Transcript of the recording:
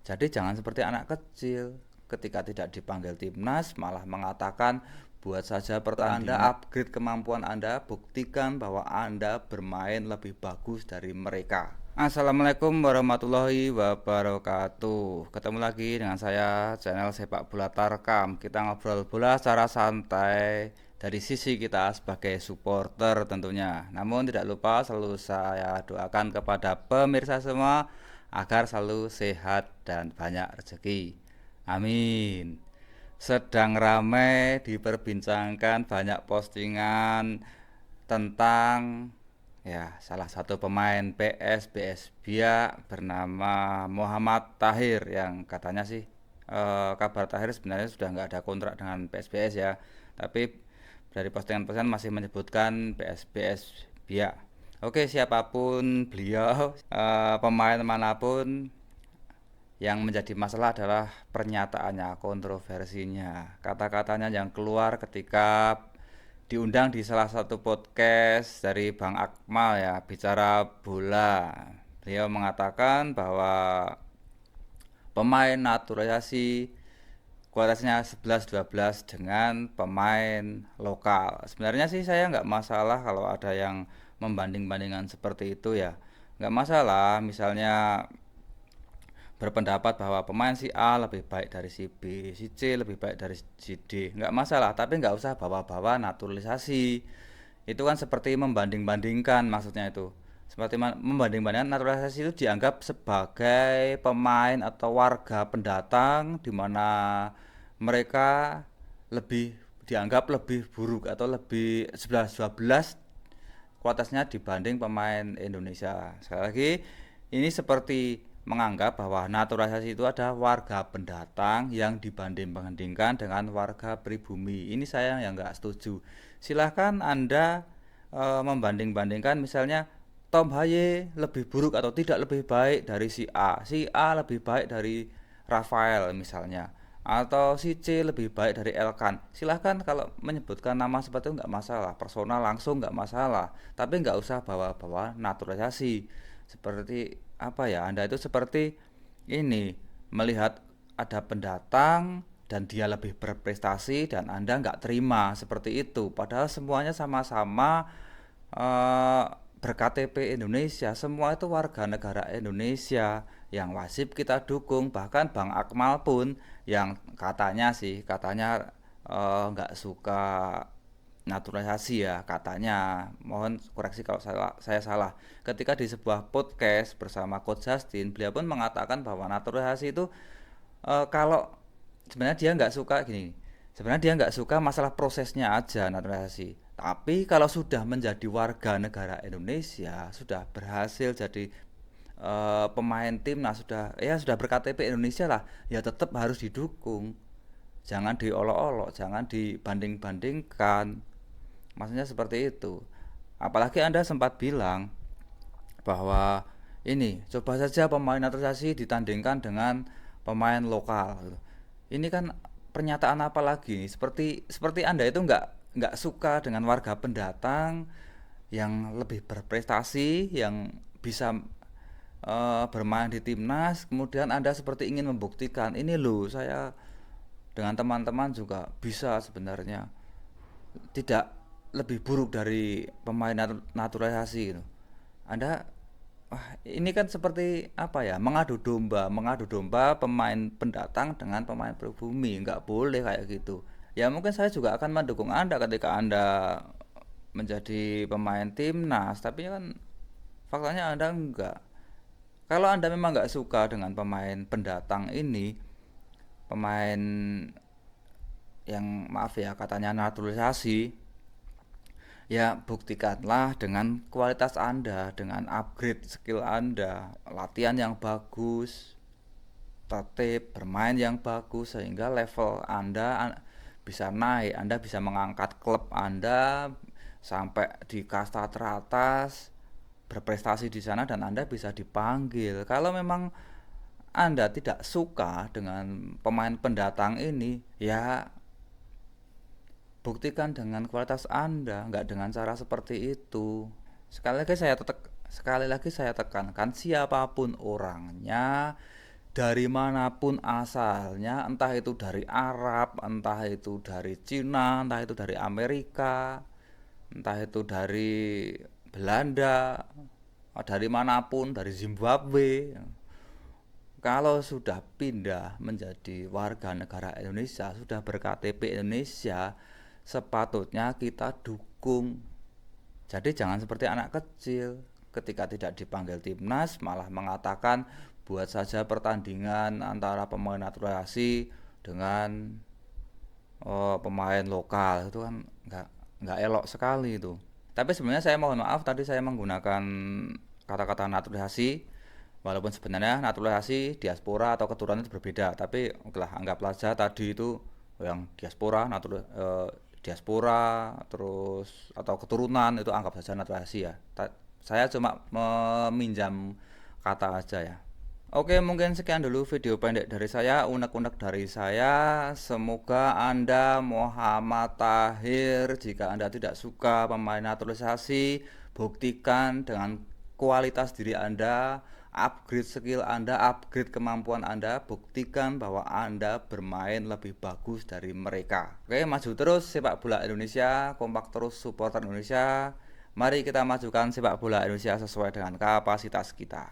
Jadi jangan seperti anak kecil ketika tidak dipanggil timnas malah mengatakan buat saja Anda upgrade kemampuan Anda, buktikan bahwa Anda bermain lebih bagus dari mereka. Assalamualaikum warahmatullahi wabarakatuh. Ketemu lagi dengan saya channel Sepak Bola Tarkam. Kita ngobrol bola secara santai dari sisi kita sebagai supporter tentunya. Namun tidak lupa selalu saya doakan kepada pemirsa semua agar selalu sehat dan banyak rezeki. Amin. Sedang ramai diperbincangkan banyak postingan tentang salah satu pemain PS Biak bernama Muhammad Tahir yang katanya sih kabar Tahir sebenarnya sudah nggak ada kontrak dengan PSBS ya, tapi dari postingan-postingan masih menyebutkan PSBS Biak. Oke, siapapun beliau, pemain manapun, yang menjadi masalah adalah pernyataannya, kontroversinya, kata-katanya yang keluar ketika diundang di salah satu podcast dari Bang Akmal ya, bicara bola. Beliau mengatakan bahwa pemain naturalisasi kualitasnya 11-12 dengan pemain lokal. Sebenarnya sih saya nggak masalah kalau ada yang membanding-bandingkan seperti itu ya. Nggak masalah, misalnya berpendapat bahwa pemain si A lebih baik dari si B, si C lebih baik dari si D, nggak masalah, tapi nggak usah bawa-bawa naturalisasi. Itu kan seperti membanding-bandingkan, maksudnya itu seperti membanding-bandingkan. Naturalisasi itu dianggap sebagai pemain atau warga pendatang di mana mereka lebih dianggap lebih buruk atau lebih 11-12 kualitasnya dibanding pemain Indonesia. Sekali lagi, ini seperti menganggap bahwa naturalisasi itu ada warga pendatang yang dibanding-bandingkan dengan warga pribumi. Ini saya yang nggak setuju. Silahkan Anda membanding-bandingkan, misalnya Tom Haye lebih buruk atau tidak lebih baik dari si A lebih baik dari Rafael misalnya, atau si C lebih baik dari Elkan. Silahkan, kalau menyebutkan nama seperti itu nggak masalah, personal langsung nggak masalah, tapi nggak usah bawa-bawa naturalisasi. Seperti apa ya, Anda itu seperti ini, melihat ada pendatang dan dia lebih berprestasi dan Anda nggak terima seperti itu, padahal semuanya sama-sama eh, ber-KTP Indonesia, semua itu warga negara Indonesia yang wajib kita dukung. Bahkan Bang Akmal pun yang katanya nggak suka naturalisasi ya, katanya, mohon koreksi kalau saya salah, ketika di sebuah podcast bersama Coach Justin, beliau pun mengatakan bahwa naturalisasi itu kalau sebenarnya dia nggak suka gini, sebenarnya dia nggak suka masalah prosesnya aja naturalisasi, tapi kalau sudah menjadi warga negara Indonesia, sudah berhasil jadi pemain timnas, sudah ber-KTP Indonesia lah, ya tetap harus didukung, jangan diolok-olok, jangan dibanding-bandingkan, maksudnya seperti itu. Apalagi Anda sempat bilang bahwa ini coba saja pemain naturalisasi ditandingkan dengan pemain lokal gitu. Ini kan pernyataan apa lagi? Seperti seperti Anda itu nggak suka dengan warga pendatang yang lebih berprestasi, yang bisa bermain di timnas, kemudian Anda seperti ingin membuktikan ini loh, saya dengan teman-teman juga bisa sebenarnya tidak lebih buruk dari pemain naturalisasi gitu. Anda, ini kan seperti apa ya, mengadu domba pemain pendatang dengan pemain pribumi, nggak boleh kayak gitu. Ya mungkin saya juga akan mendukung Anda ketika Anda menjadi pemain timnas, tapi kan faktanya Anda enggak. Kalau Anda memang nggak suka dengan pemain pendatang ini, pemain yang maaf ya katanya naturalisasi, ya buktikanlah dengan kualitas Anda, dengan upgrade skill Anda, latihan yang bagus, tertib, bermain yang bagus, sehingga level Anda bisa naik, Anda bisa mengangkat klub Anda sampai di kasta teratas, berprestasi di sana, dan Anda bisa dipanggil. Kalau memang Anda tidak suka dengan pemain pendatang ini, ya buktikan dengan kualitas Anda, nggak dengan cara seperti itu. Sekali lagi saya tekankan, siapapun orangnya, dari manapun asalnya, entah itu dari Arab, entah itu dari Cina, entah itu dari Amerika, entah itu dari Belanda, dari manapun, dari Zimbabwe. Kalau sudah pindah menjadi warga negara Indonesia, sudah ber-KTP Indonesia, sepatutnya kita dukung. Jadi jangan seperti anak kecil, ketika tidak dipanggil timnas malah mengatakan buat saja pertandingan antara pemain naturalisasi dengan pemain lokal. Itu kan nggak elok sekali itu. Tapi sebenarnya saya mohon maaf tadi saya menggunakan kata-kata naturalisasi, walaupun sebenarnya naturalisasi diaspora atau keturunan itu berbeda. Tapi okelah, anggaplah saja tadi itu yang diaspora, diaspora terus atau keturunan itu anggap saja naturalisasi ya. Saya cuma meminjam kata aja ya. Oke, mungkin sekian dulu video pendek dari saya, unek-unek dari saya. Semoga Anda Muhammad Tahir, jika Anda tidak suka pemain naturalisasi, buktikan dengan kualitas diri Anda, upgrade skill Anda, upgrade kemampuan Anda, buktikan bahwa Anda bermain lebih bagus dari mereka. Oke, maju terus sepak bola Indonesia, kompak terus supporter Indonesia. Mari kita majukan sepak bola Indonesia sesuai dengan kapasitas kita.